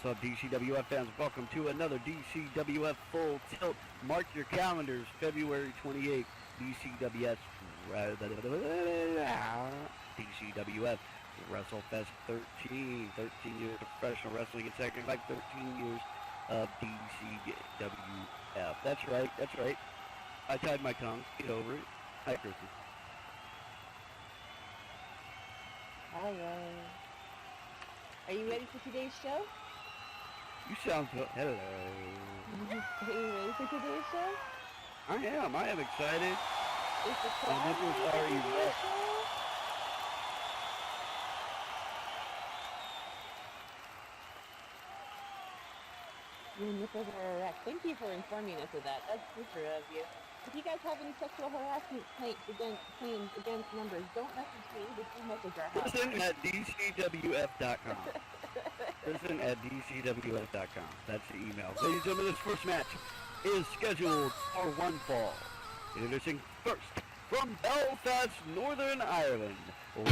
What's up, DCWF fans? Welcome to another DCWF Full Tilt. Mark your calendars, February 28th, DCWF WrestleFest 13 years of professional wrestling and second like 13 years of DCWF. That's right. I tied my tongue. Get over it. Hi, Christy. Hello. Are you ready for today's show? You sound so... Hello. Are you ready for today's show? I am excited. Is the My nipples are erect. Your nipples are erect. Thank you for informing us of that. That's super of you. If you guys have any sexual harassment claims against members, don't message me. Just message our house. Listen at DCWF.com. Listen at DCWF.com. That's the email. Ladies and gentlemen, this first match is scheduled for one fall. Introducing first, from Belfast, Northern Ireland, we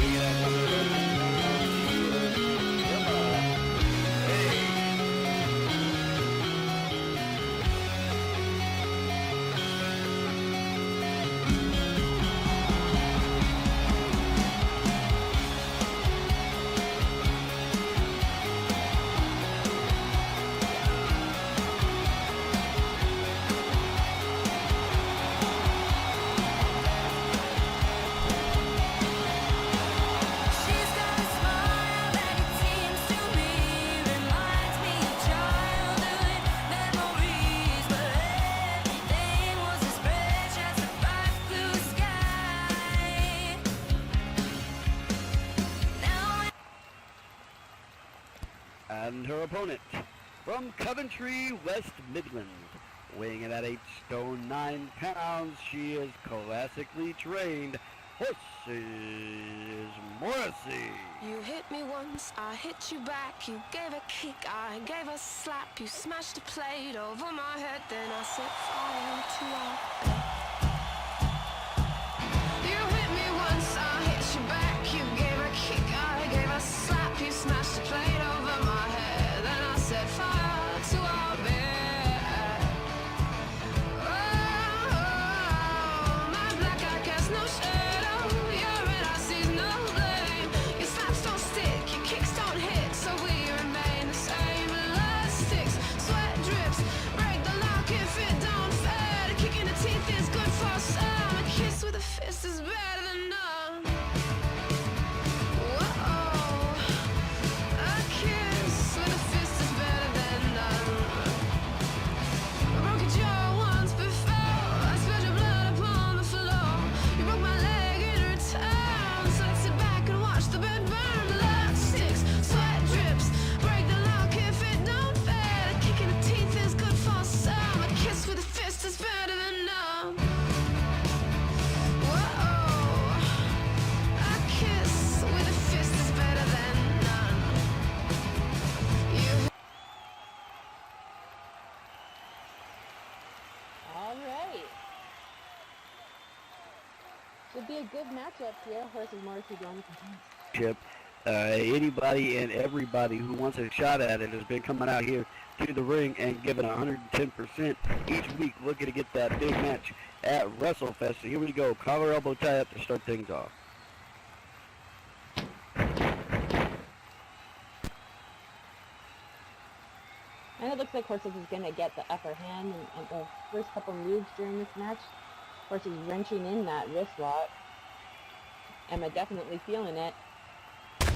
and her opponent, from Coventry, West Midlands, weighing in at 8 stone 9 pounds, she is classically trained, Horses Morrissey. You hit me once, I hit you back. You gave a kick, I gave a slap. You smashed a plate over my head, then I set fire to our bed. You hit me once, I hit you back. You gave a kick, I gave a slap. You smashed a plate over my head, then I set fire to our bed. Oh, my black eye casts no shadow. Your red eye sees no blame. Your slaps don't stick, your kicks don't hit, so we remain the same. Blood sticks, sweat drips, break the lock if it don't fit. A kick in the teeth is good for some. A kiss with a fist is better than none. Whoa, a kiss with a fist is better than none. I broke your jaw once before. I spilled your blood upon the floor. You broke my leg in return, so let's sit back and watch the bed burn. Blood sticks, sweat drips, break the lock if it don't fit. A kick in the teeth is good for some. A kiss with a fist is better than none. Whoa, a kiss with a fist is better than none. You All right. Should be a good matchup here. Horses Morrissey going with the Championship. Anybody and everybody who wants a shot at it has been coming out here to the ring and giving 110% each week, looking to get that big match at WrestleFest. So here we go, collar elbow tie up to start things off. And it looks like Horses is going to get the upper hand and the first couple moves during this match. Horses wrenching in that wrist lock. Emma definitely feeling it.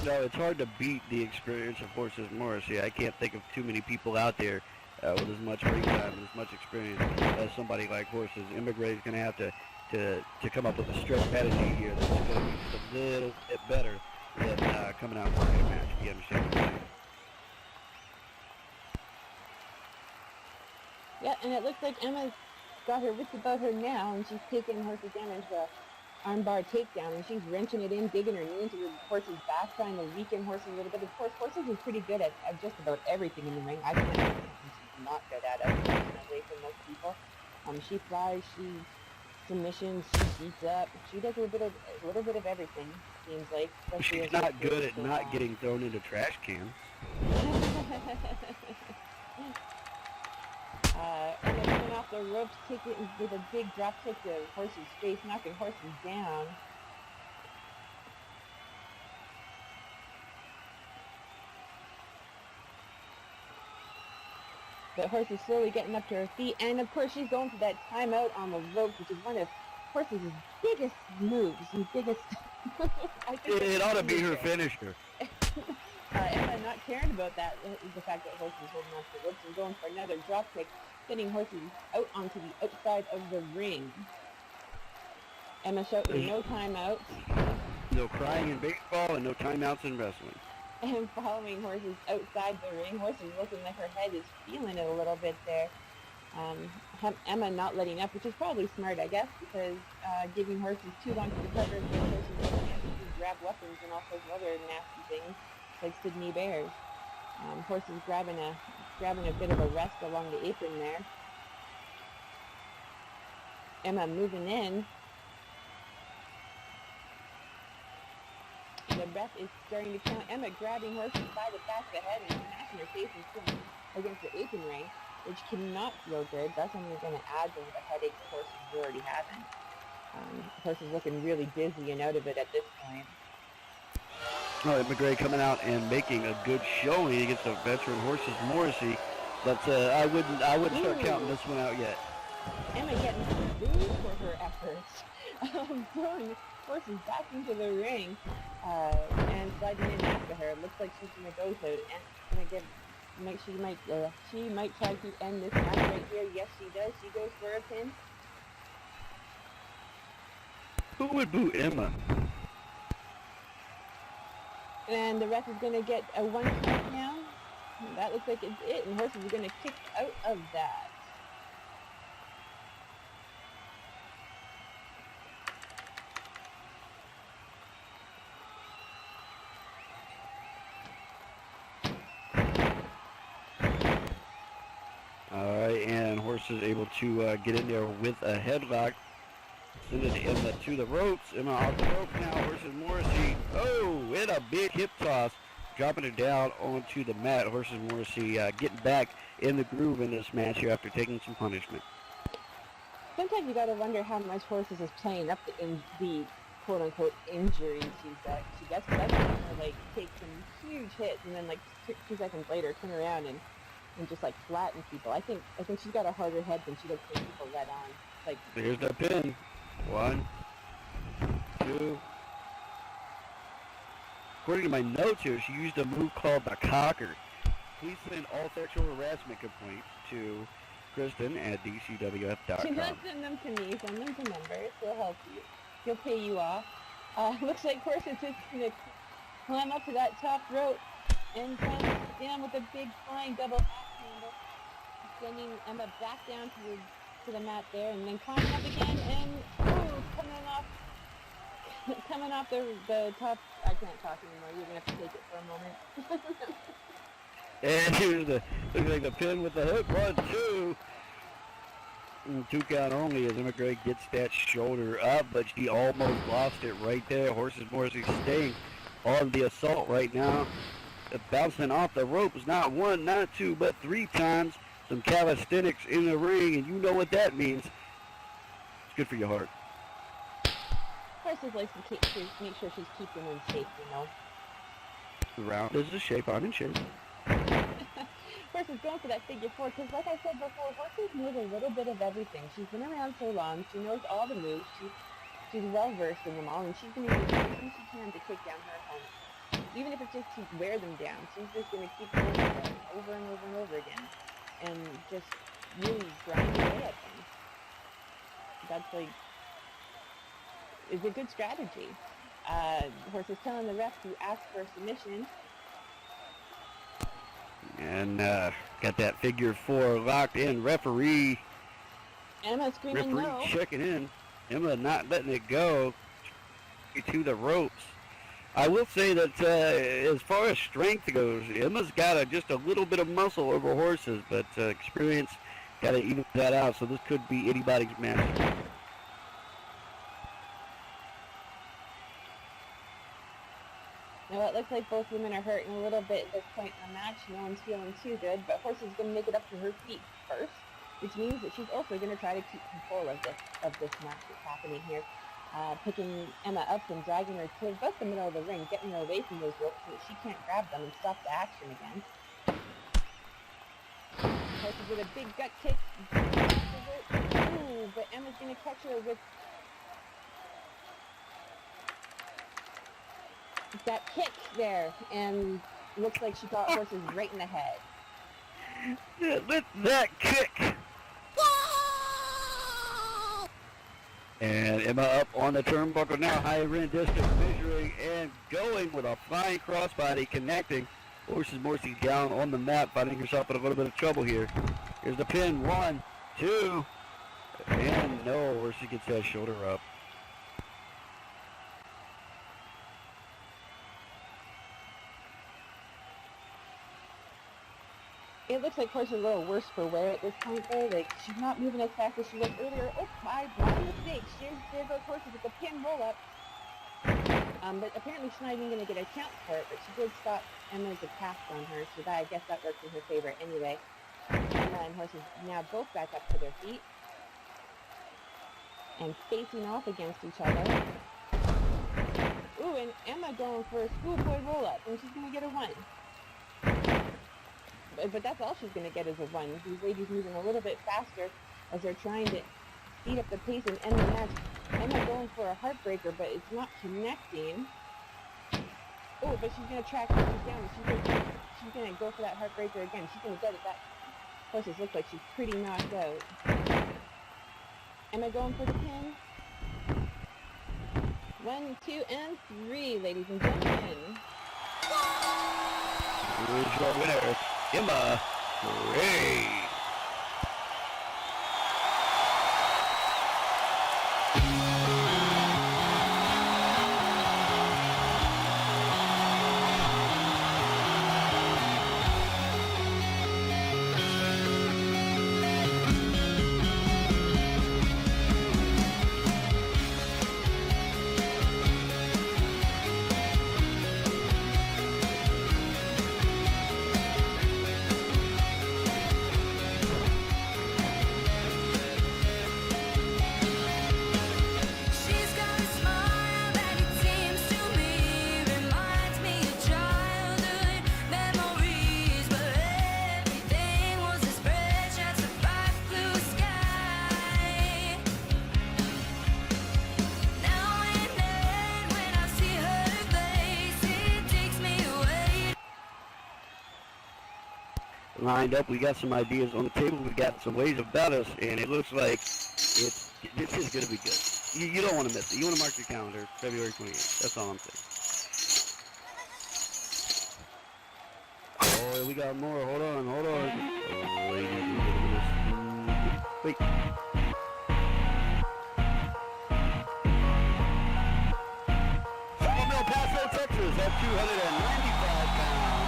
No, it's hard to beat the experience of Horses Morrissey. I can't think of too many people out there with as much ring time and as much experience as somebody like Horses. Immigrate's going to have to come up with a strategy here that's going to be just a little bit better than coming out for a match. You understand what I'm saying? Yeah, and it looks like Emma's got her wits about her now, and she's taking Horses down into the armbar takedown, and she's wrenching it in, digging her knee into the Horses' back, trying to weaken Horses a little bit. Of course, Horses is pretty good at just about everything in the ring. I can't think she's not good at it, away from most people. She flies, she submissions, she beats up. She does a little bit of everything, seems like. She's not good at not getting thrown into trash cans. Emma coming off the ropes, taking with a big drop kick to horse's face, knocking horses down. But horse is slowly getting up to her feet, and of course she's going for that timeout on the ropes, which is one of horse's biggest moves and biggest. I think It ought to be her finisher. Emma not caring about that, the fact that horse is holding on to the ropes and going for another drop kick, sending horses out onto the outside of the ring. Emma shouting no timeouts. No crying in baseball and no timeouts in wrestling. And following horses outside the ring. Horse is looking like her head is feeling it a little bit there. Emma not letting up, which is probably smart, I guess, because giving horses too long to recover and horses to grab weapons and all sorts of other nasty things, like Sydney Bears. Horse is grabbing a bit of a rest along the apron there. Emma moving in. The ref is starting to count. Emma grabbing horses by the back of the head and smashing her face against the apron ring, which cannot feel good. That's only going to add to the headache the horse is already having. The horse is looking really dizzy and out of it at this point. Oh, McGray coming out and making a good showing against a veteran horse's Morrissey, but I wouldn't start counting this one out yet. Emma getting booed for her efforts. Throwing horses back into the ring and sliding in after her. It looks like she's gonna go to she might try to end this match right here. Yes, she does. She goes for a pin. Who would boo Emma? And the ref is gonna get a 1 count now. That looks like it's it, and horses are gonna kick out of that. Alright, and horse is able to get in there with a headlock. Send it to Emma to the ropes. Emma off the rope now versus Morrissey. Oh, and a big hip toss. Dropping it down onto the mat. Horses Morrissey getting back in the groove in this match here after taking some punishment. Sometimes you gotta wonder how much horses is playing up the quote-unquote injuries she gets. But I've seen her like take some huge hits and then like 2 seconds later turn around and just like flatten people. I think she's got a harder head than she does when people let on. Like, here's the pin. 1, 2. According to my notes here, she used a move called the cocker. Please send all sexual harassment complaints to Kristen at DCWF.com. Do not send them to me. Send them to members. They'll help you. He'll pay you off. Looks like horse is just gonna climb up to that top rope and climb down with a big flying double axe handle, sending Emma back down to the mat there, and then climbing up again and coming off the top. I can't talk anymore. You're gonna have to take it for a moment. And here's looks like the pin with the hook. 1, 2. 2 count only as Emma Gray gets that shoulder up, but she almost lost it right there. Horses Morrissey staying on the assault right now. Bouncing off the ropes, not 1, not 2, but 3 times. Some calisthenics in the ring, and you know what that means. It's good for your heart. Horses likes to make sure she's keeping in shape, you know. The round is the shape. I'm in shape. Horses going for that figure 4, because like I said before, horses knows a little bit of everything. She's been around so long, she knows all the moves, she's well versed in them all, and she's going to do everything she can to take down her opponent. Even if it's just to wear them down, she's just going to keep doing it over and over and over again, and just really grind away at them. That's like, is a good strategy. Horse is telling the ref to ask for a submission. And got that figure 4 locked in. Referee Emma screaming no. Checking in. Emma not letting it go to the ropes. I will say that as far as strength goes, Emma's got just a little bit of muscle over horses, but experience got to even that out. So this could be anybody's match. Now it looks like both women are hurting a little bit at this point in the match. No one's feeling too good, but Horse is going to make it up to her feet first, which means that she's also going to try to keep control of this match that's happening here. Picking Emma up and dragging her to about the middle of the ring, getting her away from those ropes so that she can't grab them and stop the action again. Horse is with a big gut kick. Ooh, but Emma's going to catch her with that kick there, and looks like she got Horses right in the head. With that kick. And Emma up on the turnbuckle now, high rim distance, measuring and going with a flying crossbody, connecting. Horses Morrissey down on the mat, finding herself in a little bit of trouble here. Here's the pin, 1, 2, and no, Horsey gets that shoulder up. It looks like Horse is a little worse for wear at this point, though. Like, she's not moving as fast as she was earlier. Oh, my mistake. There goes Horse with the pin roll-up. But apparently she's not even going to get a count for it, but she did stop Emma's attack on her, so that, I guess that worked in her favor anyway. Emma and Horse is now both back up to their feet and facing off against each other. Ooh, and Emma going for a schoolboy roll-up, and she's going to get a 1. But that's all she's going to get is a 1. These ladies moving a little bit faster as they're trying to speed up the pace and end the match. Emma going for a heartbreaker, but it's not connecting. Oh, but she's going to track Horses down. She's going to go for that heartbreaker again. She's going to get it. That Horses look like she's pretty knocked out. Emma going for the pin. 1, 2, and 3, ladies and gentlemen. Here's your winner, Emma Gray. She's got a smile that it seems to me reminds me of childhood memories, where everything was as fresh as a bright blue sky. Now and then when I see her face, it takes me away. Lined up, we got some ideas on the table, we got some ways about us, and it looks like this is going to be good. You don't want to miss it. You want to mark your calendar, February 28th. That's all I'm saying. Oh, we got more. Hold on. Oh, ladies and gentlemen. Wait. From El Paso, Texas, at 295 pounds.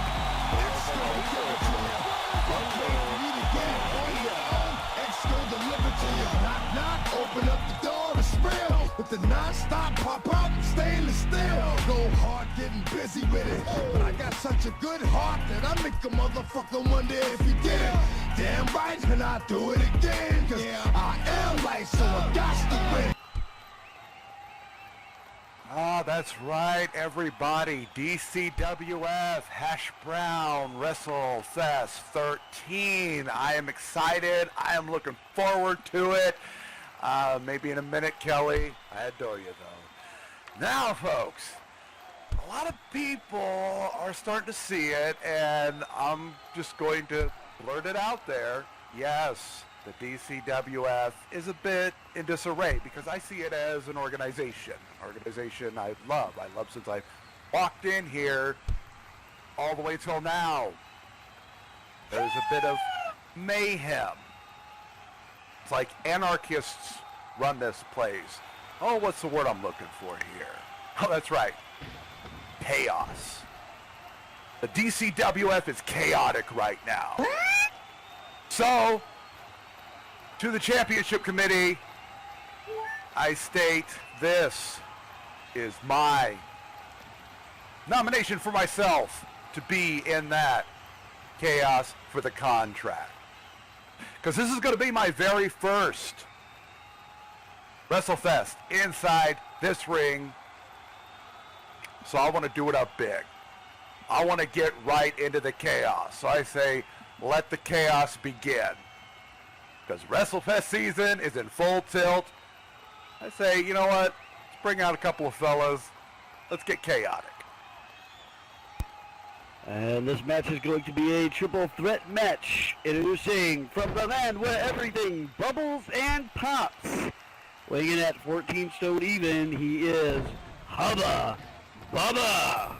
Knock, knock, open up the door, it's real. With the non-stop pop-up, stainless steel. Go hard, getting busy with it. But I got such a good heart that I make a motherfucker wonder if he did it. Damn right, and I do it again. Cause I am light, so I got to win. Ah, that's right, everybody. DCWF, Hash Brown, Wrestle Fest 13. I am excited. I am looking forward to it. Maybe in a minute, Kelly. I adore you, though. Now, folks, a lot of people are starting to see it, and I'm just going to blurt it out there. Yes, the DCWF is a bit in disarray because I see it as an organization I love. I love since I walked in here all the way till now. There's a bit of mayhem. It's like anarchists run this place. Oh, what's the word I'm looking for here? Oh, that's right. Chaos. The DCWF is chaotic right now. So, to the championship committee, I state this is my nomination for myself to be in that Chaos for the contract. Because this is going to be my very first WrestleFest inside this ring. So I want to do it up big. I want to get right into the chaos. So I say, let the chaos begin. Because WrestleFest season is in full tilt. I say, you know what? Let's bring out a couple of fellas. Let's get chaotic. And this match is going to be a triple threat match. Introducing from the land where everything bubbles and pops. Weighing in at 14 stone even, he is Hubba Bubba.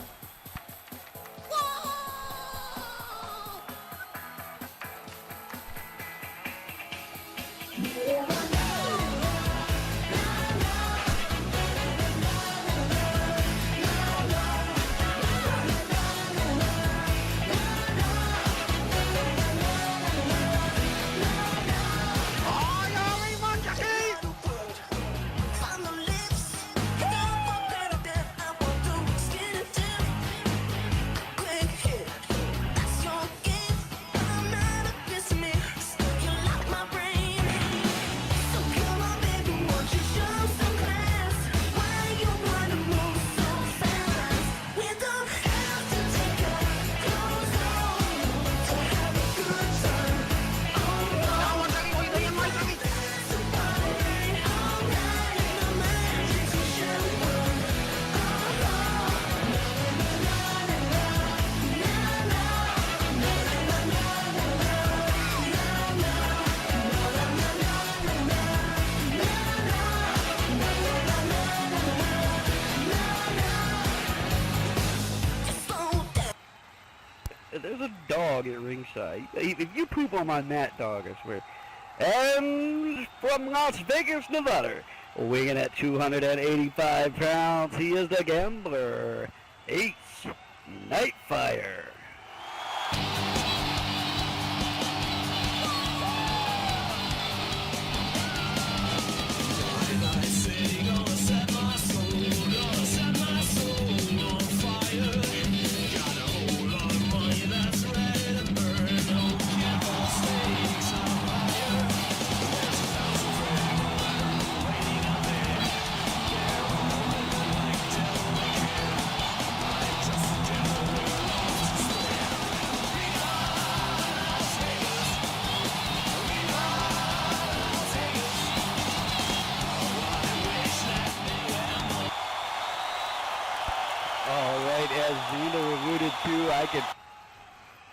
There's a dog at ringside. If you poop on my mat, dog, I swear. And from Las Vegas, Nevada, weighing at 285 pounds, he is the gambler, Ace Nightfire.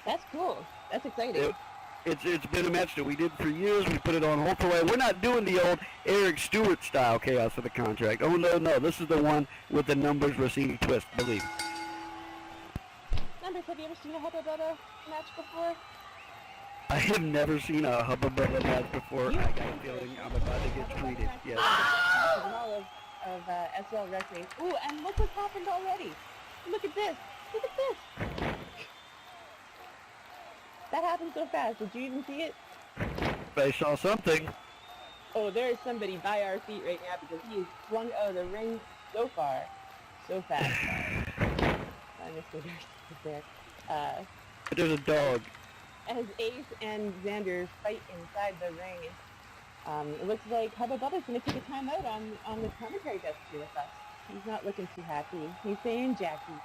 That's cool. That's exciting. It's been a match that we did for years. We put it on hold for a while. We're not doing the old Eric Stewart style chaos for the contract. Oh no, this is the one with the numbers Rossini twist, I believe. Numbers, have you ever seen a Hubba Bubba match before? I have never seen a Hubba Bubba match before. I got a feeling I'm about to get treated. Yes. All of SL Wrestling. Ooh, and look what's happened already. Look at this. Look at this. That happened so fast. Did you even see it? I saw something. Oh, there is somebody by our feet right now because he is flung out of the ring so far. So fast. I missed it there. There's a dog. As Ace and Xander fight inside the ring, it looks like Hubba Bubba's going to take a time out on the commentary desk here with us. He's not looking too happy. He's saying Jackie.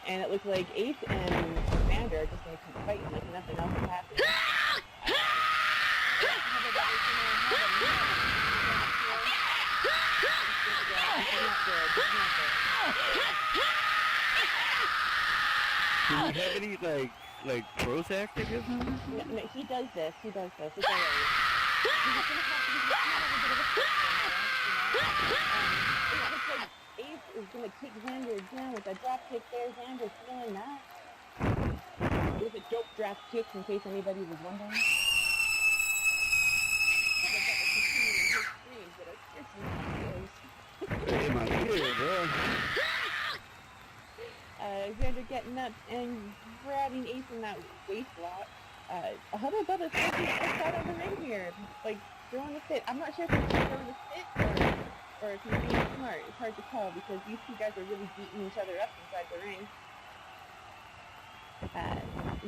And it looks like Ace and Xander are just going to keep fighting like nothing else is happening. Do you have any, like Prozac to give him? No, he does this. It's all right. He's gonna have a bit of a fit it looks like Ace is going to kick Xander down with a drop kick there. Xander's feeling that. With a dope drop kick, in case anybody was wondering. In my ear, bro. Xander getting up and grabbing Ace in that waist lock. Hubba Bubba's out on the ring here, like throwing a fit. I'm not sure if he's throwing a fit or or if he's being smart. It's hard to tell because these two guys are really beating each other up inside the ring.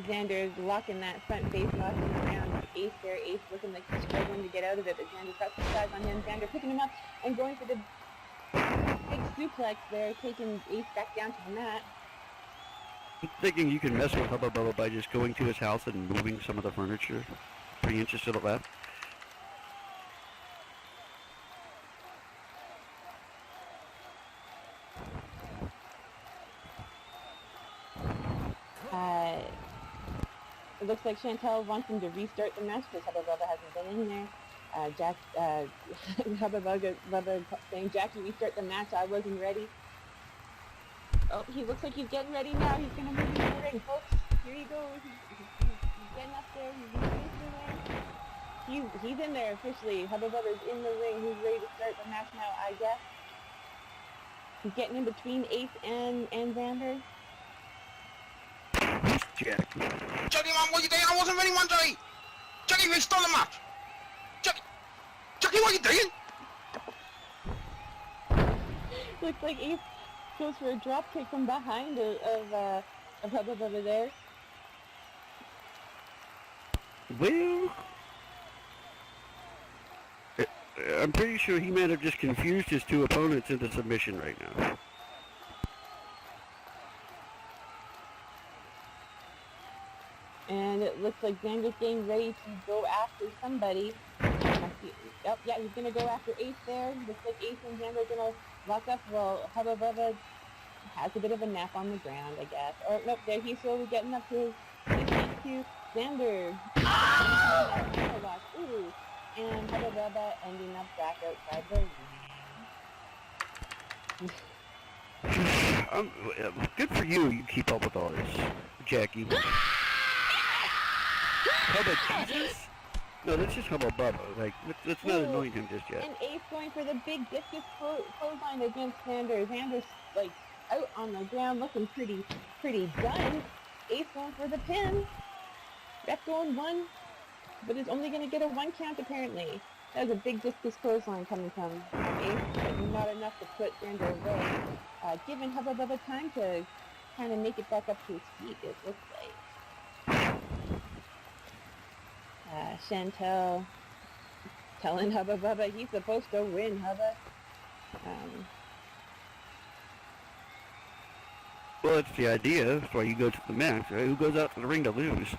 Xander's locking that front face, locking around Ace there. Ace looking like he's struggling to get out of it, but Xander's got some size on him. Xander picking him up and going for the big suplex there, taking Ace back down to the mat. I'm thinking you can mess with Hubba Bubba by just going to his house and moving some of the furniture 3 inches to the left. It looks like Chantel wants him to restart the match because Hubba Bubba hasn't been in there. Hubba Bubba saying, Jackie, restart the match. I wasn't ready. Oh, he looks like he's getting ready now. He's going to move into the ring, folks. Here he goes. He's getting up there. He's moving into the ring. He's in there officially. Hubba Bubba's in the ring. He's ready to start the match now, I guess. He's getting in between Ace and Xander. Jack. Johnny, man, what you doing? I wasn't ready, man, Johnny. Johnny, restart the match. Johnny, what are you doing? Looks like Ace goes for a drop kick from behind of Hubba Bubba there. Well, I'm pretty sure he might have just confused his two opponents into submission right now. And it looks like Xander's getting ready to go after somebody. Yep, yeah, he's going to go after Ace there. Looks like Ace and Xander are going to lock up. Well, Hubba Bubba has a bit of a nap on the ground, I guess. Or, nope, there he's slowly getting up to his feet to Xander. Ooh. And Hubba Bubba ending up back outside the ring. Good for you. You keep up with all this, Jackie. Hubba Jesus? No, that's just Hubba Bubba. Like, let's not anoint him just yet. And Ace going for the big discus clothesline against Xander. Xander's like out on the ground, looking pretty done. Ace going for the pin. Ref going one, but it's only going to get a 1 count apparently. That was a big discus clothesline coming from Ace, but not enough to put Xander away. Giving Hubba Bubba time to kind of make it back up to his feet, it looks like. Chantel telling Hubba Bubba he's supposed to win, Hubba. Well, that's the idea. That's why you go to the match, right? Who goes out to the ring to lose?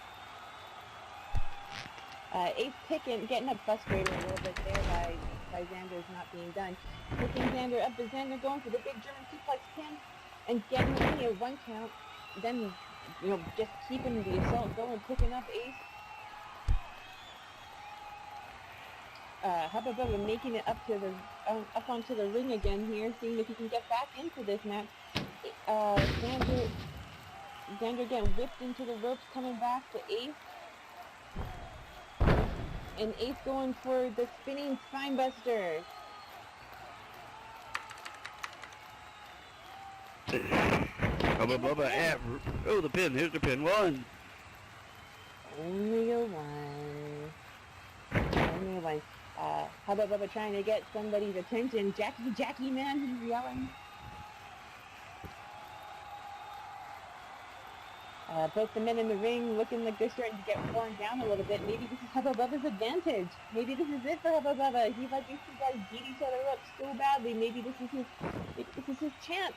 Ace picking, getting up frustrated a little bit there by Xander's not being done. Picking Xander up, but Xander going for the big German suplex pin and getting only a 1 count. Then, just keeping the assault going, picking up Ace. Hubba Bubba making it up onto the ring again here, seeing if he can get back into this match. Xander getting whipped into the ropes, coming back to Ace. And Ace going for the spinning spinebuster. Hubba Bubba oh, the pin. Here's the pin. 1. Only a 1. Only a 1. Hubba Bubba trying to get somebody's attention. Jackie, man, he's yelling. Both the men in the ring looking like they're starting to get worn down a little bit. Maybe this is Hubba Bubba's advantage. Maybe this is it for Hubba Bubba. He let these two guys beat each other up so badly. Maybe this is his chance.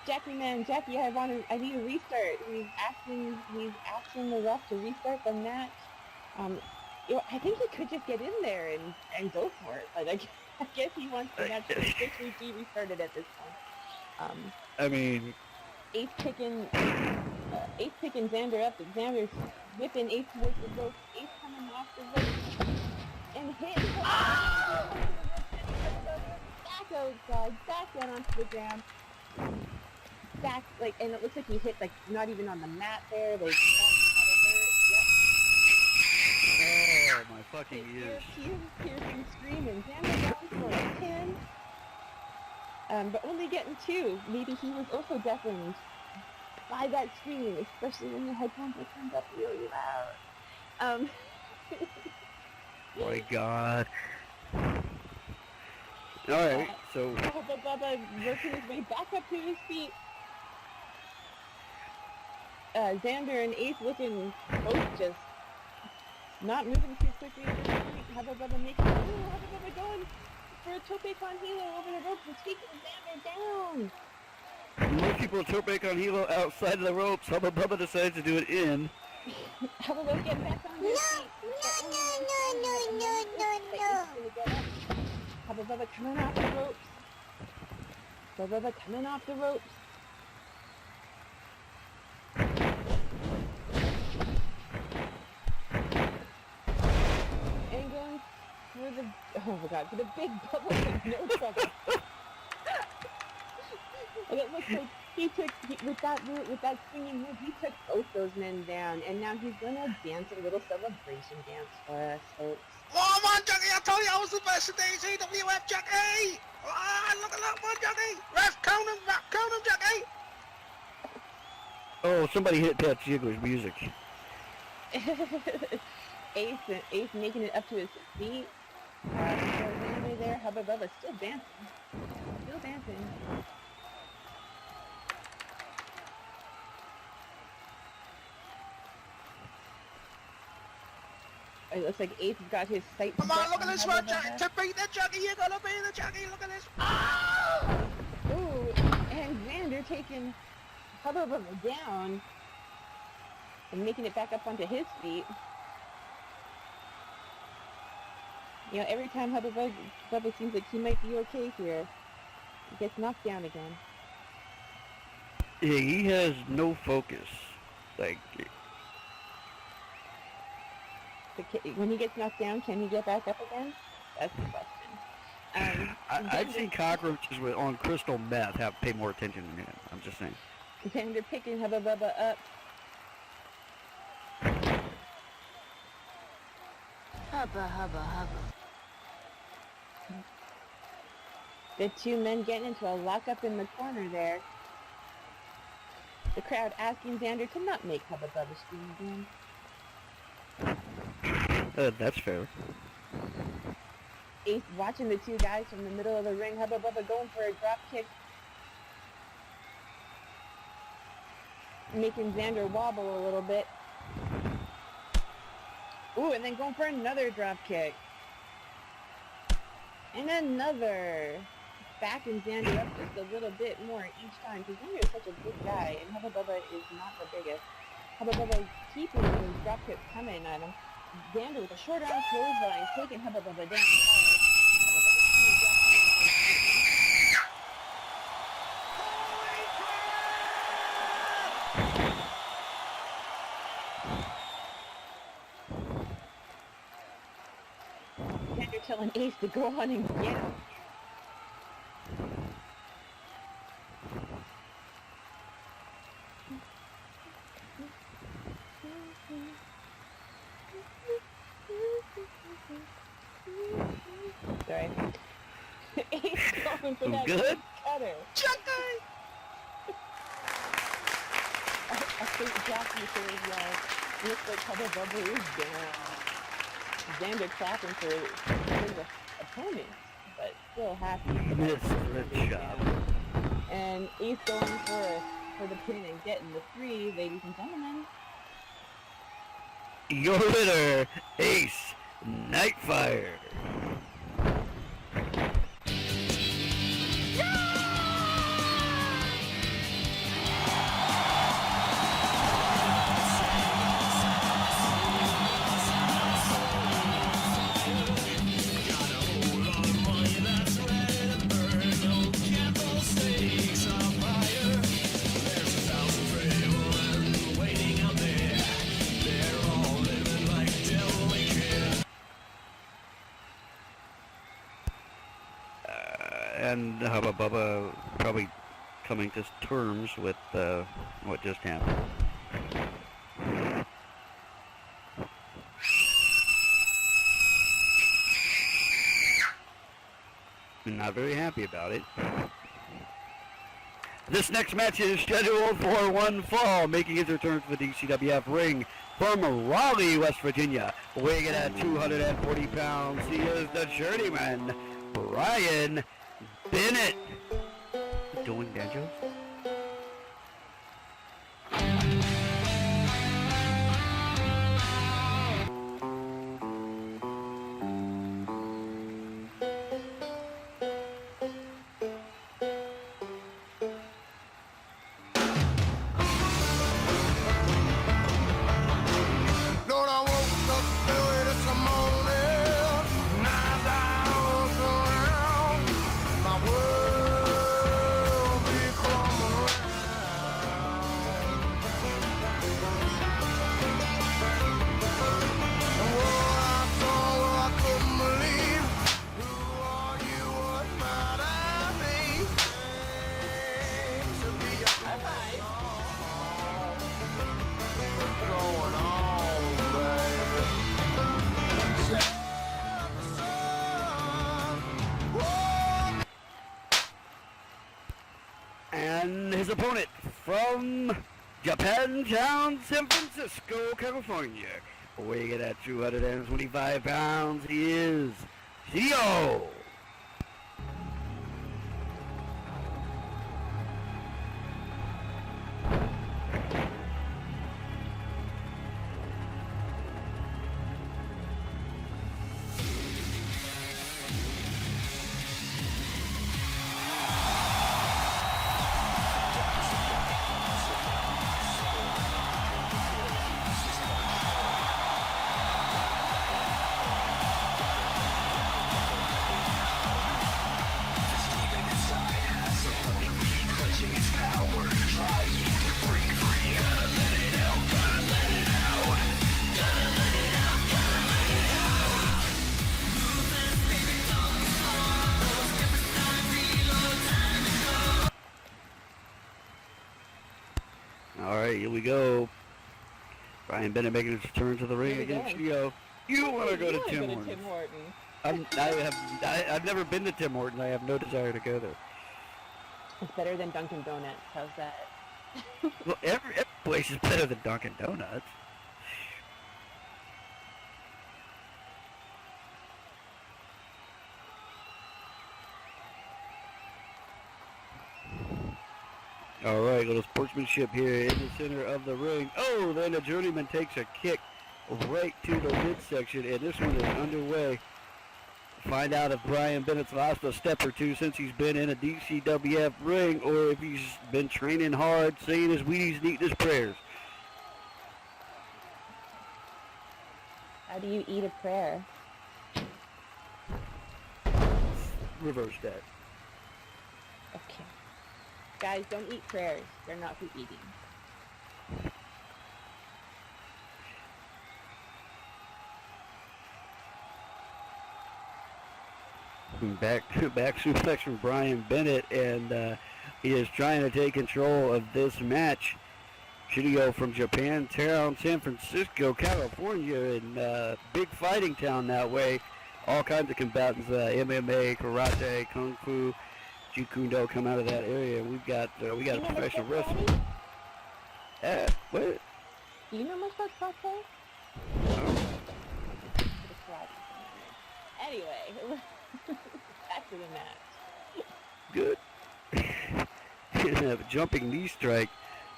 Jackie, I need a restart. He's asking the ref to restart the match. I think he could just get in there and go for it. But I guess he wants the match to officially be restarted at this point. I mean, Ace picking Xander up, but Xander's whipping Ace towards the rope. Ace coming off the rope and hitting him back outside, back down onto the ground. Back, and it looks like he hit, not even on the mat there. That oh my fucking ears. Piercing scream, and Xander down for a pin. But only getting 2. Maybe he was also deafened by that screaming, especially when your headphones are turned up really loud. My God. All right, so Hubba Bubba working his way back up to his feet. Xander and Ace looking both just not moving too quickly at this point. Hubba Bubba making, Hubba Bubba going for a tope con hilo over the ropes and taking Xander down. most people tope on Hilo outside of the ropes. Hubba Bubba decides to do it in. Hubba Bubba getting back on his feet. No. Hubba Bubba coming off the ropes. Hubba Bubba coming off the ropes. And going for the, oh my god, for the big bubble with no trouble. And it looks like with that swinging move, he took both those men down, and now he's gonna dance a little celebration dance for us, folks. Oh, man, Jackie, I told you I was the best at DCWF, Jackie! Ah, look at that one, Jackie! Ref, count him, Jackie! Oh, somebody hit Pat Ziegler's music. Ace making it up to his feet. Xander there, Hubba Bubba still dancing. Still dancing. It looks like Ace has got his sights Come set on, look at this Hubba one, Jackie! Bubba. To beat the Jackie, you gotta be the Jackie, look at this! Ah! Ooh, and Xander taking Hubba Bubba down and making it back up onto his feet. You know, every time Hubba Bubba seems like he might be okay here, he gets knocked down again. Yeah, he has no focus. Like, When he gets knocked down, can he get back up again? That's the question. I've seen cockroaches on crystal meth pay more attention than him. I'm just saying. Xander picking Hubba Bubba up. Hubba, hubba, hubba. The two men getting into a lockup in the corner there. The crowd asking Xander to not make Hubba Bubba scream again. That's fair. Ace watching the two guys from the middle of the ring. Hubba Bubba going for a drop kick. Making Xander wobble a little bit. Ooh, and then going for another drop kick. And another. Backing Xander up just a little bit more each time, because Xander is such a big guy, and Hubba Bubba is not the biggest. Hubba Bubba keeping those drop kicks coming at him. Xander with a short arm clothesline, taking Hubba Bubba down hard. Xander telling Ace to go on and get him. Sorry. Ace going for that Good? cutter. Jackie! I think Jackie says, y'all, looks like Hubba Bubba is down. Xander clapping for his opponent, but still happy. Good job. And Ace going for the pin and getting the 3, ladies and gentlemen. Your winner, Ace Nightfire. And Hubba Bubba probably coming to terms with what just happened. Not very happy about it. This next match is scheduled for one fall, making his return to the DCWF ring from Raleigh, West Virginia. Weighing in at 240 pounds, he is the journeyman, Brian Bennett. Doing banjos? Lord, I woke up early this morning, and as I was around, my world become around. And what I saw, I couldn't believe. Who are you? What might I be? To be a what's going on, baby? And his opponent from Japantown, San Francisco, California. Weighing in at 225 pounds, he is Zio. All right, here we go. Brian Bennett making his return to the ring Here we against go. Gio. You want to go to Tim Go to Hortons? Tim Hortons. I've never been to Tim Hortons. I have no desire to go there. It's better than Dunkin' Donuts. How's that? Well, every place is better than Dunkin' Donuts. All right, little sportsmanship here in the center of the ring. Oh, then the journeyman takes a kick right to the midsection, and this one is underway. Find out if Brian Bennett's lost a step or two since he's been in a DCWF ring, or if he's been training hard, saying his Wheaties and eating his prayers. How do you eat a prayer? Reverse that. Okay. Guys, don't eat prayers. They're not for eating. Back suplex from Brian Bennett, and he is trying to take control of this match. Video from Japantown, San Francisco, California, and big fighting town that way. All kinds of combatants, MMA, karate, kung fu, jeet kune do come out of that area. And we got a professional wrestler. What? Do you know much about karate? Anyway, back to the match. Good. Jumping knee strike,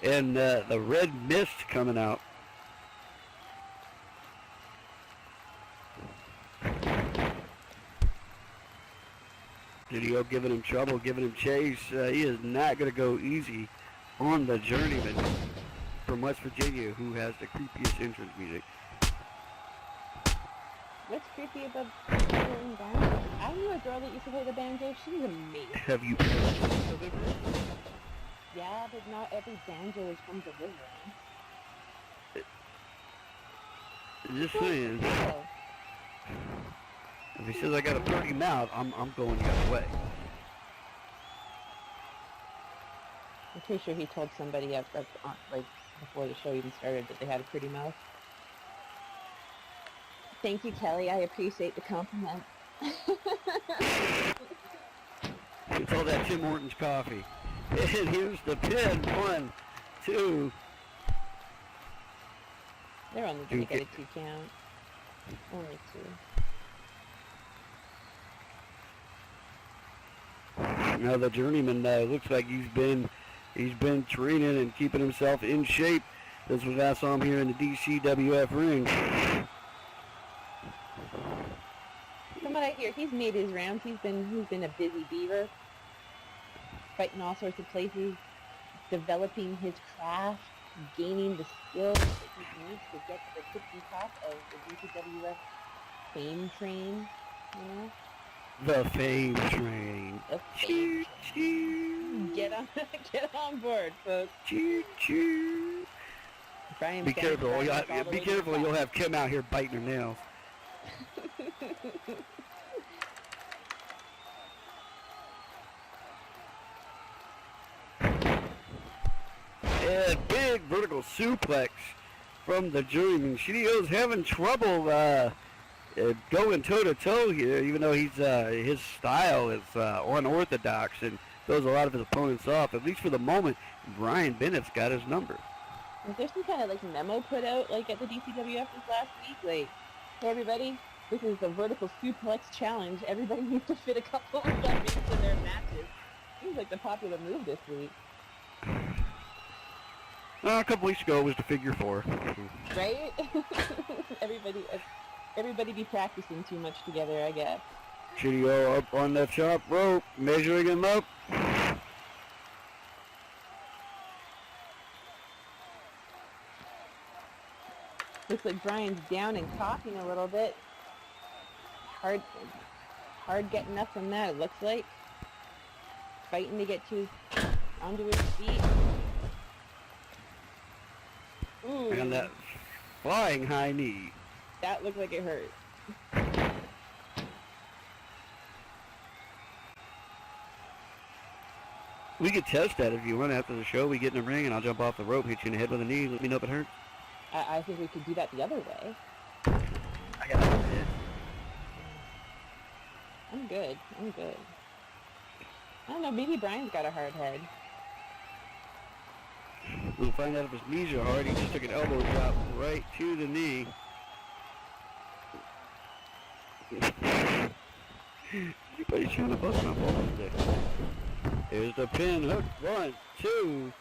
and the red mist coming out. Video giving him trouble, giving him chase. He is not going to go easy on the journeyman from West Virginia, who has the creepiest entrance music. What's creepy about playing banjo? I knew a girl that used to play the banjo. She was amazing. Have you ever listened to it? Yeah, but not every banjo is from Deliverance. Just saying. Oh, If he says I got a pretty mouth, I'm going the other way. I'm pretty sure he told somebody like before the show even started that they had a pretty mouth. Thank you, Kelly. I appreciate the compliment. It's all that Tim Hortons coffee. And here's the pin. 1, 2. They're only going to get a 2 count. Only 2. Now the journeyman looks like he's been training and keeping himself in shape. This was I saw him here in the DCWF ring. From what I hear, he's made his rounds. He's been a busy beaver, fighting all sorts of places, developing his craft, gaining the skills that he needs to get to the tippy top of the DCWF fame train, you know? The fame train. The Choo fame choo. Get on board, folks. Choo choo. Brian Be Bennett careful. driving us all the Be way to the careful. top. You'll have Kim out here biting her nails. And big vertical suplex from the journeyman. Shidio's having trouble going toe-to-toe here, even though his style is unorthodox and throws a lot of his opponents off. At least for the moment, Brian Bennett's got his number. Was there some kind of like memo put out like at the DCWF this last week? Like, hey everybody, this is the vertical suplex challenge. Everybody needs to fit a couple of them into their matches. Seems like the popular move this week. A couple weeks ago it was the figure 4. Right? everybody be practicing too much together, I guess. Shidio up on the top rope, measuring him up. Looks like Brian's down and coughing a little bit. Hard getting up from that, it looks like. Fighting to get onto his feet. Ooh, And that flying high knee. that looked like it hurt. We could test that if you want after the show. We get in the ring and I'll jump off the rope, hit you in the head with a knee, let me know if it hurts. I think we could do that the other way. I got it. I'm good. I don't know, maybe Brian's got a hard head. We'll find out if his knees are hard. He just took an elbow drop right to the knee. Everybody's trying to bust my balls today. Here's the pin hook. 1, 2.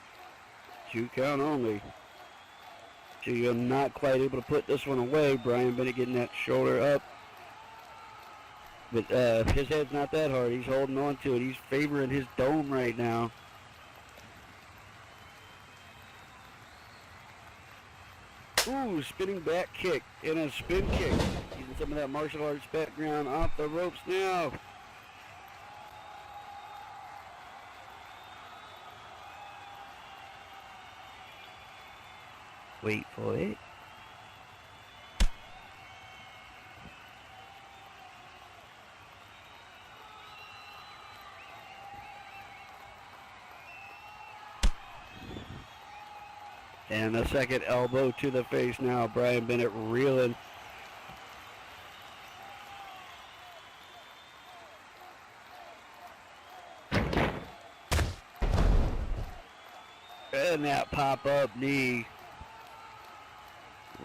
2 count only. So you're not quite able to put this one away. Brian Bennett getting that shoulder up. But his head's not that hard. He's holding on to it. He's favoring his dome right now. Ooh, spinning back kick and a spin kick. Using some of that martial arts background off the ropes now. Wait for it. And a second elbow to the face now. Brian Bennett reeling. And that pop-up knee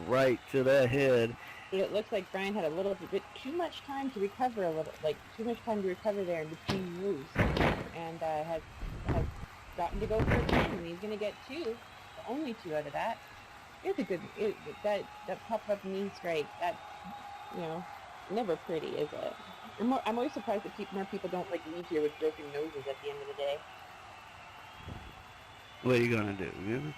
right to the head. It looks like Brian had a little bit too much time to recover too much time to recover there in between moves. And has gotten to go for a 10, and he's going to get 2. Only 2 out of that. It's a good, that pop-up knee strike, that's, never pretty, is it? I'm always surprised that more people don't leave here with broken noses at the end of the day. What are you gonna do? You know?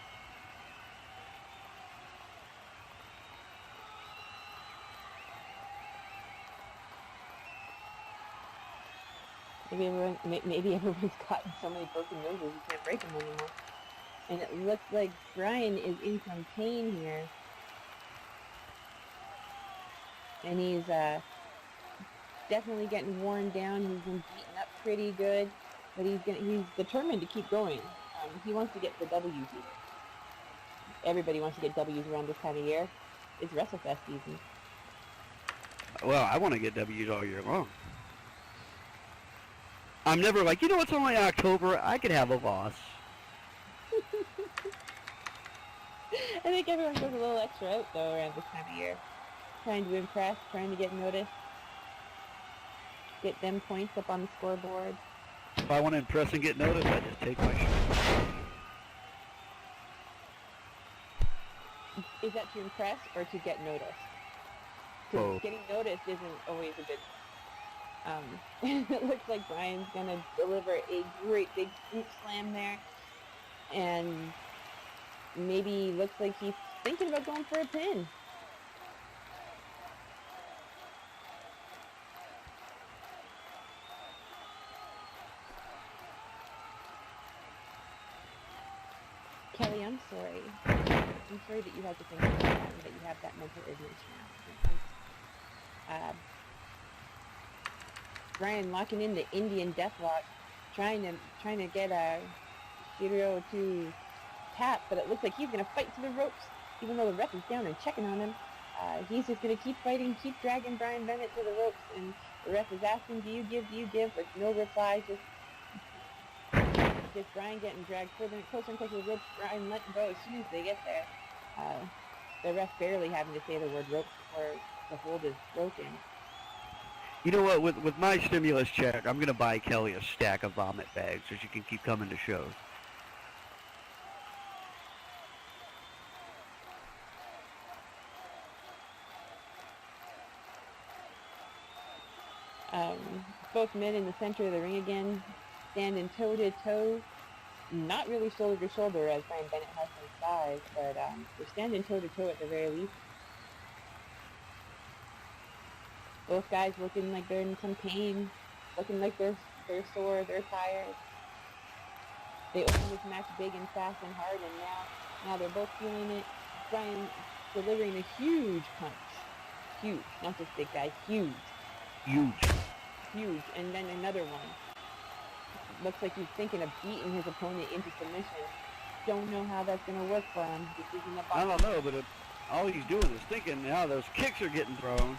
Maybe everyone's gotten so many broken noses you can't break them anymore. And it looks like Brian is in some pain here. And he's definitely getting worn down. He's been beaten up pretty good, but he's determined to keep going. He wants to get the W's here. Everybody wants to get W's around this time of year. It's WrestleFest season. Well, I want to get W's all year long. I'm never like, it's only October. I could have a loss. I think everyone goes a little extra out though around this time of year, trying to impress, trying to get noticed, get them points up on the scoreboard. If I want to impress and get noticed, I just take my shirt. Is that to impress or to get noticed? Both. Because getting noticed isn't always a good. It looks like Brian's gonna deliver a great big scoop slam there, and maybe looks like he's thinking about going for a pin. Kelly, I'm sorry. I'm sorry that you have to think about that and that you have that mental image now. Brian locking in the Indian deathlock, trying to get Shiro to tap, but it looks like he's going to fight to the ropes, even though the ref is down and checking on him. He's just going to keep fighting, keep dragging Brian Bennett to the ropes, and the ref is asking, do you give, with no reply, just Brian getting dragged further and closer to the ropes, Brian letting go as soon as they get there. The ref barely having to say the word ropes before the hold is broken. You know what? With my stimulus check, I'm going to buy Kelly a stack of vomit bags so she can keep coming to shows. Both men in the center of the ring again, standing toe-to-toe. Not really shoulder to shoulder as Brian Bennett has some size, but they're standing toe-to-toe at the very least. Both guys looking like they're in some pain, looking like they're sore, they're tired. They opened this match big and fast and hard, and now they're both feeling it. Brian delivering a huge punch. Huge, not just big guy, huge. Huge, and then another one. Looks like he's thinking of beating his opponent into submission. Don't know how that's going to work for him. This isn't a I don't know, but all he's doing is thinking now those kicks are getting thrown.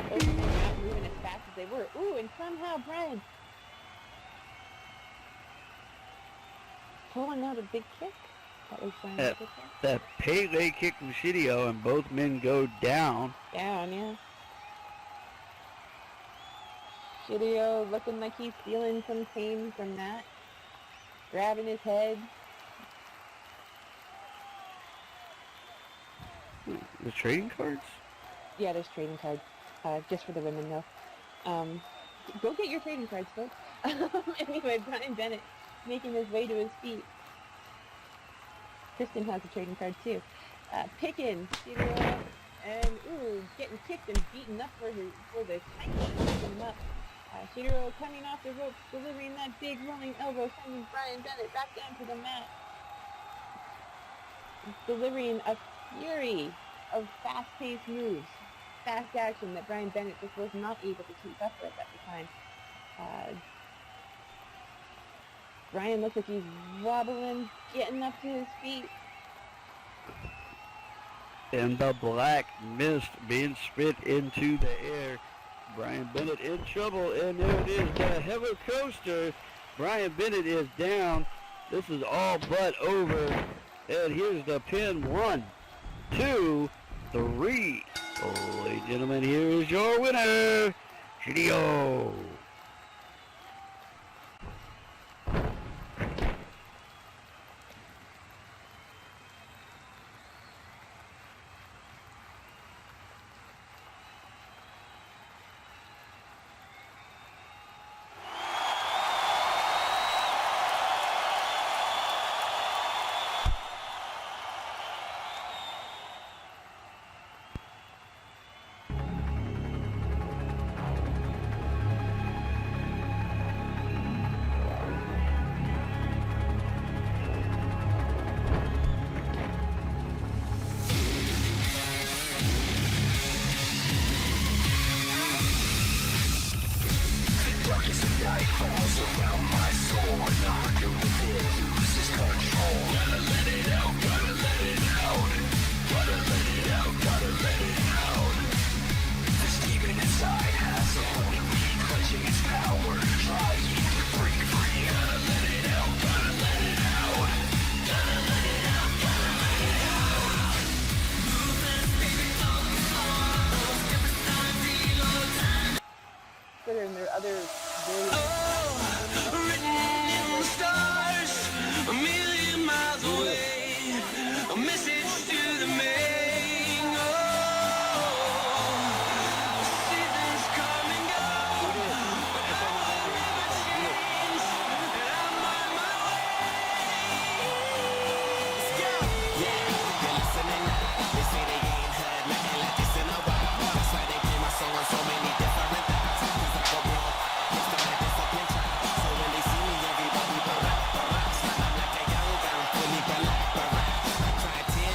Both men not moving as fast as they were. Ooh, and somehow Brian pulling out a big kick. That was Brian's big kick. That Pele kick from Shirio, and both men go down. Down, yeah. Shirio looking like he's feeling some pain from that. Grabbing his head. The trading cards? Yeah, there's trading cards. Just for the women, though. Go get your trading cards, folks. Anyway, Brian Bennett making his way to his feet. Kristen has a trading card, too. Picking Shirio, and, getting kicked and beaten up for the title, picking him up. Shirio coming off the ropes, delivering that big rolling elbow, sending Brian Bennett back down to the mat. Delivering a fury of fast-paced moves, fast action that Brian Bennett just was not able to keep up with at the time. Brian looks like he's wobbling, getting up to his feet. And the black mist being spit into the air. Brian Bennett in trouble, and there it is, the Heather Coaster. Brian Bennett is down. This is all but over. And here's the pin. 1, 2, 3. Ladies and gentlemen, here is your winner, Shirio. And there are other very Stars, a million miles away, a message to the main. Seasons come and go, but I never change, and I'm on my way. Let's go. Yeah, you're listening now. They say they ain't heard nothing like this in a while. That's why they play my song on so many different times.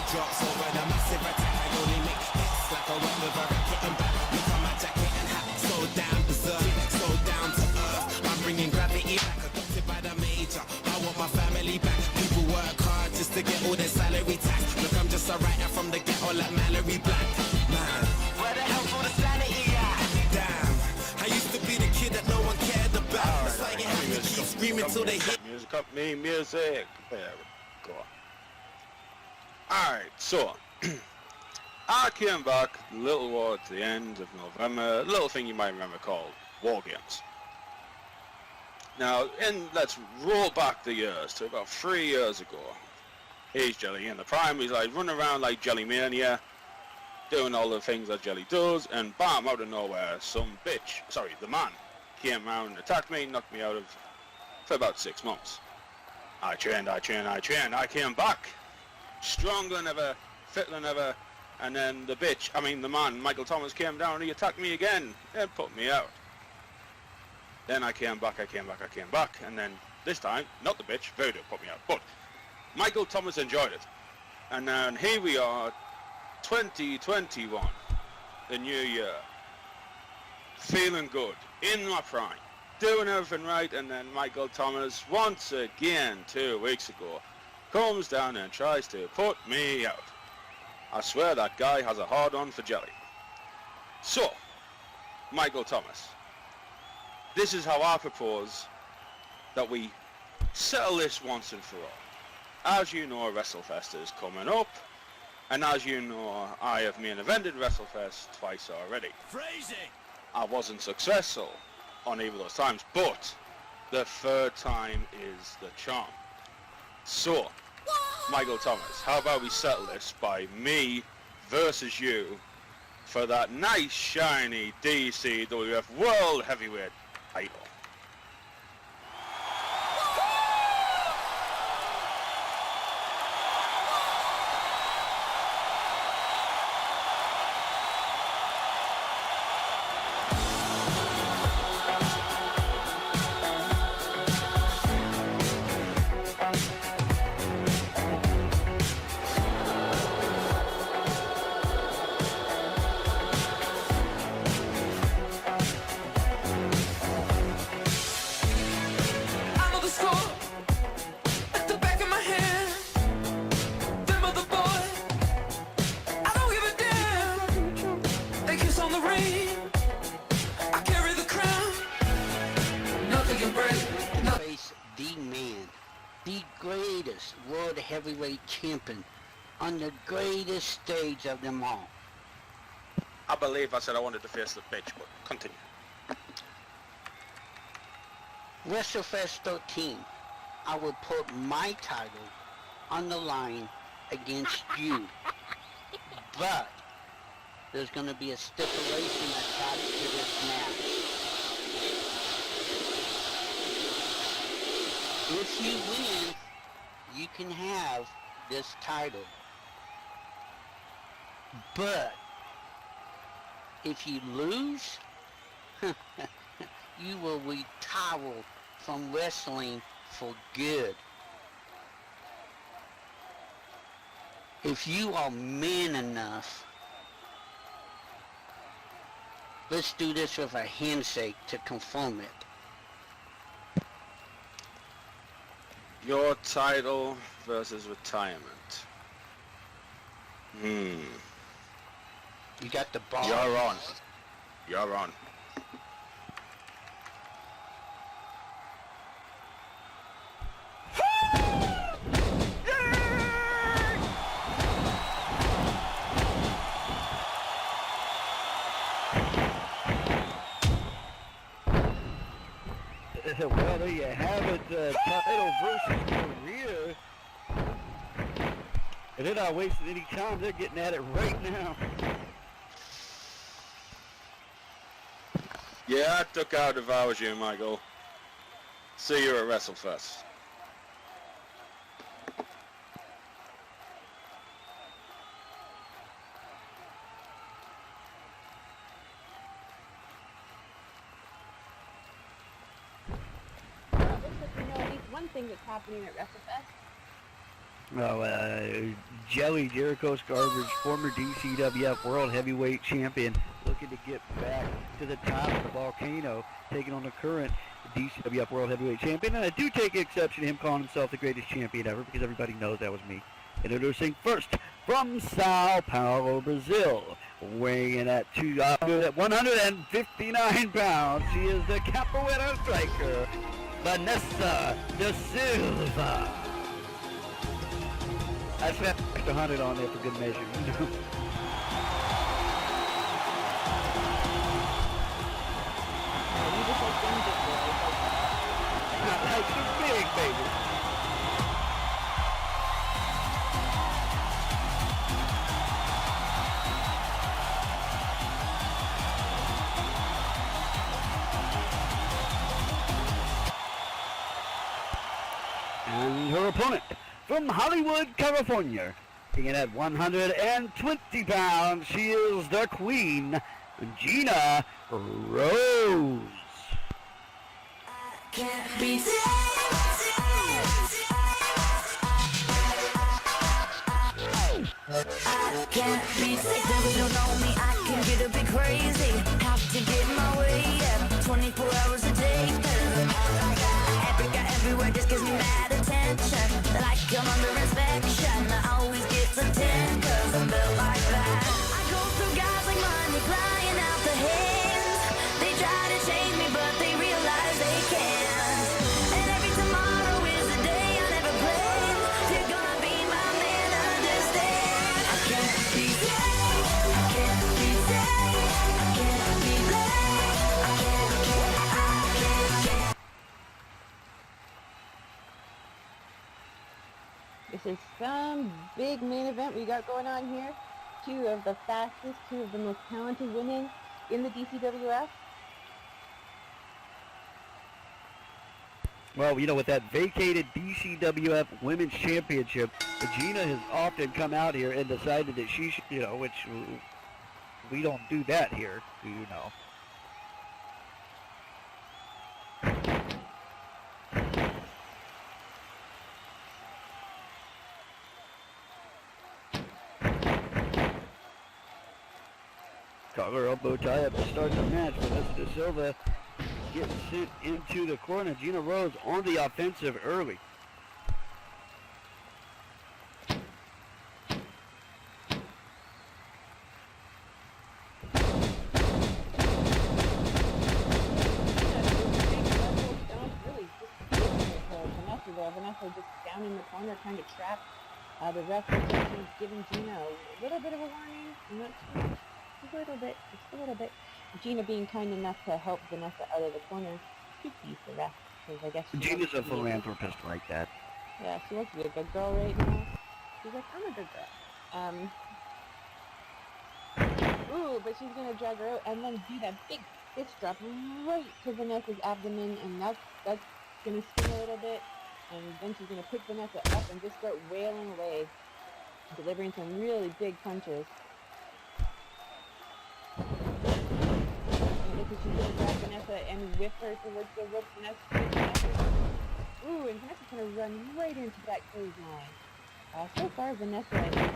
Drops over the massive attack. I only make hits like a wet river racket and back. Look at my jacket and hat, so down berserk, so down to earth. I'm bringing gravity back, adopted by the major. I want my family back. People work hard just to get all their salary tax. Look, I'm just a writer from the ghetto like Mallory Black. Man, where the hell's all the sanity at? Damn, I used to be the kid that no one cared about. That's why you have to keep screaming till they hit. Music company, music. There we go. Alright, so I came back a little towards the end of November, a little thing you might remember called War Games. Now, let's roll back the years to about 3 years ago. Here's Jelly in the prime, he's like running around like Jelly Mania, doing all the things that Jelly does, and bam, out of nowhere, the man, came around and attacked me, knocked me out for about 6 months. I trained, I came back. Stronger than ever, fitter than ever, and then the man, Michael Thomas, came down and he attacked me again and put me out. Then I came back, and then this time, not the bitch, Voodoo put me out, but Michael Thomas enjoyed it. And then here we are, 2021, the new year, feeling good, in my prime, doing everything right, and then Michael Thomas, once again, 2 weeks ago, comes down and tries to put me out. I swear that guy has a hard-on for Jelly. So, Michael Thomas, this is how I propose that we settle this once and for all. As you know, WrestleFest is coming up, and as you know, I have main evented WrestleFest twice already. Phrasing. I wasn't successful on either of those times, but the third time is the charm. So, Michael Thomas, how about we settle this by me versus you for that nice, shiny DCWF World Heavyweight title? Heavyweight champion on the greatest stage of them all. I believe I said I wanted to face the bitch, but continue. WrestleFest 13, I will put my title on the line against you. But there's going to be a stipulation attached to this match. If you win, you can have this title. But if you lose, you will retire from wrestling for good. If you are man enough, let's do this with a handshake to confirm it. Your title versus retirement. You got the ball. You're on. You're on. Well, there you have it, title versus career. And they're not wasting any time. They're getting at it right now. Yeah, I'd duck out if I was you, Michael. See you at WrestleFest. Looks like we know at least one thing that's happening at WrestleFest. Well, Jelly Jericho Scarbridge, former DCWF World Heavyweight Champion, looking to get back to the top of the volcano, taking on the current DCWF World Heavyweight Champion. And I do take exception to him calling himself the greatest champion ever, because everybody knows that was me. Introducing first from Sao Paulo, Brazil, weighing in at 159 pounds. She is the capoeira striker, Vanessa da Silva. I slapped 100 on there for good measure, you know. You just like them Like she's big, baby. And her opponent from Hollywood, California, being at 120 pounds, she is the Queen, Gina Rose. Can't be I can't be sick, devil don't know me, I can get a bit crazy. Have to get my way, yeah, 24 hours a day. Every guy everywhere just gives me mad attention. Like I'm under inspection, I always get to 10, cause I'm built like that. I go through guys like money flying out the hands. They try to change me, but they realize they can't. And every tomorrow is a day I never planned. You're gonna be my man, understand. I can't be safe, I can't be safe, I can't be late, I can't. This is some big main event we got going on here. Two of the fastest, two of the most talented women in the DCWF. Well, you know, with that vacated DCWF Women's Championship, Gina has often come out here and decided that she should, you know, which we don't do that here, do you know? Collar elbow tie up to start the match. Vanessa da Silva gets sent into the corner. Gina Rose on the offensive early. Vanessa just down in the corner trying to trap the ref. Is giving Gina a little bit of a warning. Not too much. Just a little bit. Gina being kind enough to help Vanessa out of the corner to tease the ref, because I guess Gina's a philanthropist like that. Yeah, she wants to be a good girl right now. She's like, I'm a good girl. Ooh, but she's gonna drag her out and then do that big fist drop right to Vanessa's abdomen, and that's gonna sting a little bit. And then she's gonna pick Vanessa up and just start wailing away, delivering some really big punches. She's going to grab Vanessa and whip her towards the rope. Ooh, and Vanessa's going to run right into that clothesline. So far, Vanessa is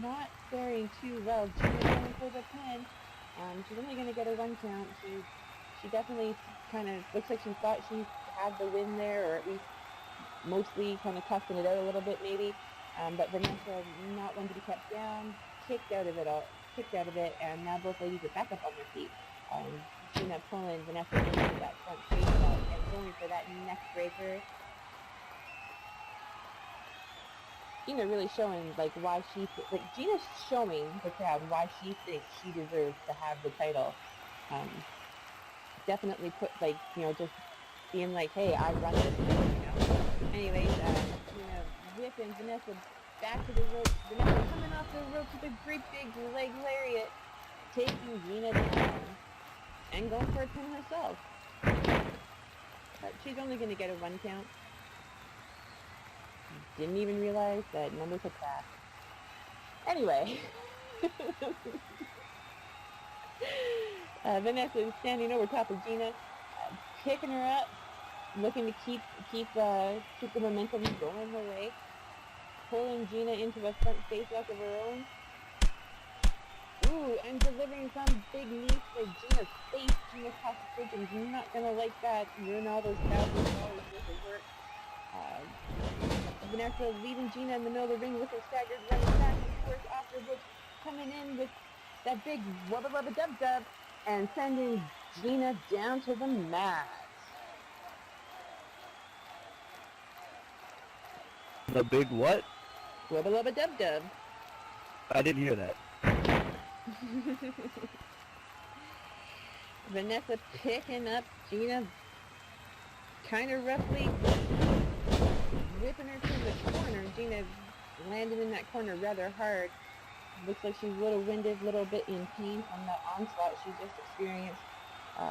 not faring too well. She's going for the pin. She's only going to get a 1 count. She definitely kind of looks like she thought she had the win there, or at least mostly kind of cussing it out a little bit maybe. But Vanessa, not one to be kept down, kicked out of it, and now both ladies are back up on their feet. Gina pulling Vanessa into that front face lock and going for that neck breaker. Gina really showing why Gina's showing the crowd why she thinks she deserves to have the title. Definitely put just being hey, I run this thing, Anyways, Gina whipping Vanessa back to the ropes. Vanessa coming off the ropes with a great big leg lariat, taking Gina down and going for a pin herself. But she's only going to get a 1 count. Didn't even realize that numbers had passed. Anyway. Vanessa is standing over top of Gina, picking her up, looking to keep the momentum going her way, pulling Gina into a front face lock of her own. Ooh, and delivering some big knee for Gina's face. Gina's plastic surgeon's not gonna like that. Ruin all those $1,000 worth of work. Vanessa leaving Gina in the middle of the ring, looking staggered, running back and forth off the ropes, coming in with that big wubba wubba dub dub, and sending Gina down to the mat. The big what? Wubba wubba dub dub. I didn't hear that. Vanessa picking up Gina kind of roughly, whipping her to the corner. Gina landing in that corner rather hard. Looks like she's a little winded, a little bit in pain from the onslaught she just experienced.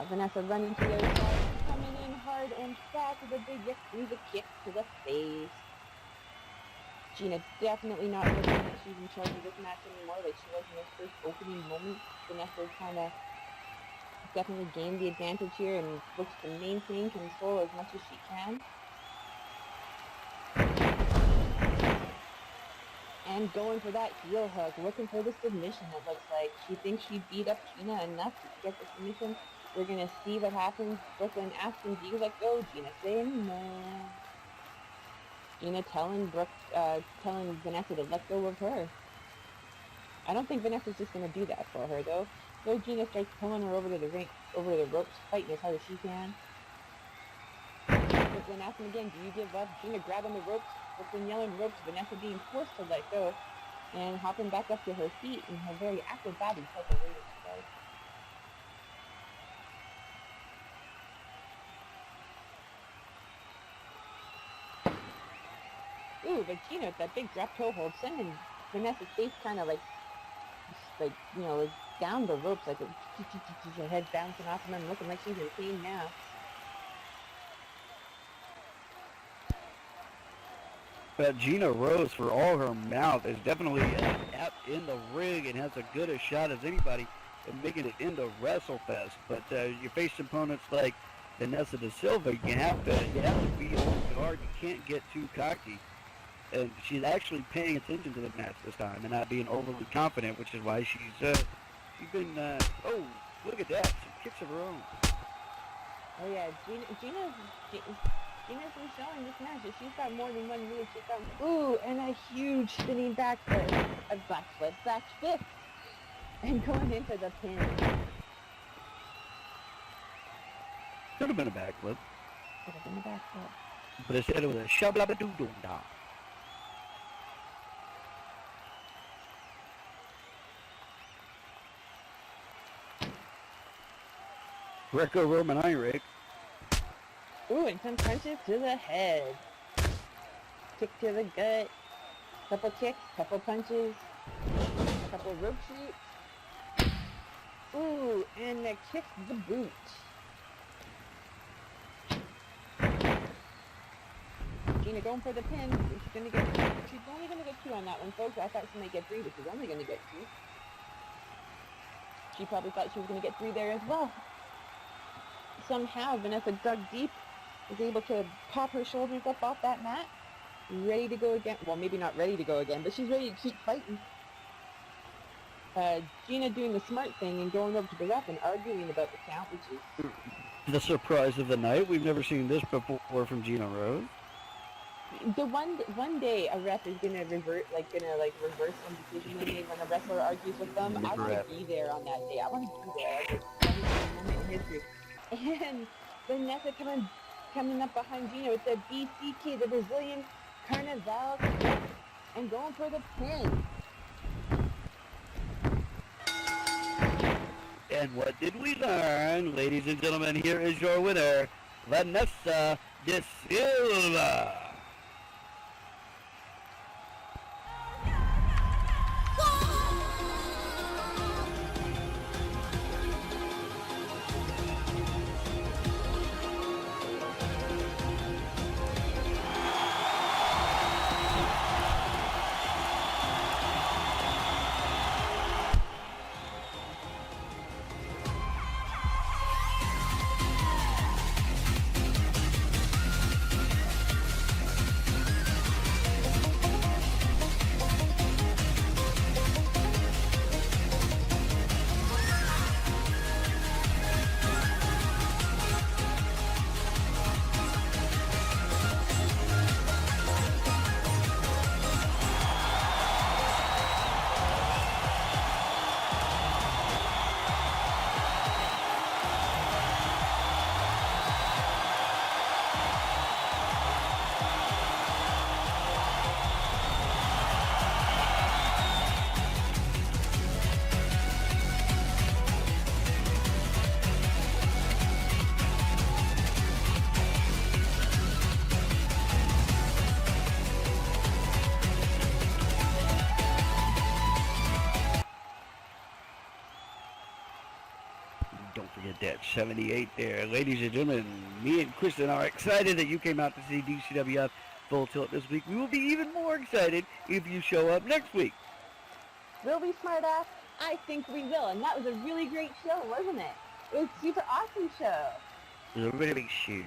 Vanessa running to the other side, coming in hard and fast with a big yakuza kick to the face. Gina definitely not looking like she's in charge of this match anymore, like she was in her first opening moment. Vanessa kind of definitely gained the advantage here and looks to maintain control as much as she can. And going for that heel hook, looking for the submission, it looks like. She thinks she beat up Gina enough to get the submission. We're going to see what happens. Brooklyn asking, do you let go? Gina saying no. Gina telling Vanessa to let go of her. I don't think Vanessa's just going to do that for her, though. So Gina starts pulling her over to the ropes, fighting as hard as she can. Brooklyn asking again, do you give up? Gina grabbing the ropes, Brooklyn yelling ropes, Vanessa being forced to let go, and hopping back up to her feet in her very acrobatic type of way that she does. Ooh, but Gina with that big drop toe hold, sending Vanessa's face kind of like down the ropes, like her head bouncing off of them, looking like she's in pain now. But Gina Rose, for all her mouth, is definitely apt in the ring and has as good a shot as anybody in making it into WrestleFest. But you face opponents like Vanessa Da Silva, you have to be on guard. You can't get too cocky. And she's actually paying attention to the match this time and not being overly confident, which is why she's been, oh, look at that, some kicks of her own. Oh yeah, Gina's been showing this match that she's got more than one move. She's got, ooh, and a huge spinning back foot, a back fist, and going into the pin. Could have been a backflip. Could have been a backflip. But instead it was a shabba-dabba-doo-doo-dah. Greco-Roman Iron Rake. Ooh, and some punches to the head. Kick to the gut. Couple kicks, couple punches. Couple rope shoots. Ooh, and a kick to the boot. Gina going for the pin. She's only gonna get 2 on that one, folks. I thought she might get 3, but she's only gonna get 2. She probably thought she was gonna get 3 there as well. Somehow Vanessa dug deep, was able to pop her shoulders up off that mat, ready to go again. Well, maybe not ready to go again, but she's ready to keep fighting. Gina doing the smart thing and going over to the ref and arguing about the count, which is the surprise of the night. We've never seen this before from Gina Rose. The one day a ref is gonna reverse some decision they made when a wrestler argues with them. I want to be there on that day. I want to be there. Like, I want to be a moment in history. And Vanessa coming up behind Gino with the BC kid, the Brazilian Carnival, and going for the pin. And what did we learn? Ladies and gentlemen, here is your winner, Vanessa De Silva. Don't forget that 78 there. Ladies and gentlemen, me and Kristen are excited that you came out to see DCWF Full Tilt this week. We will be even more excited if you show up next week. Will we, smartass? I think we will, and that was a really great show, wasn't it? It was a super awesome show. It was a really big show.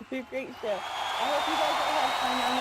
It's a great show. I hope you guys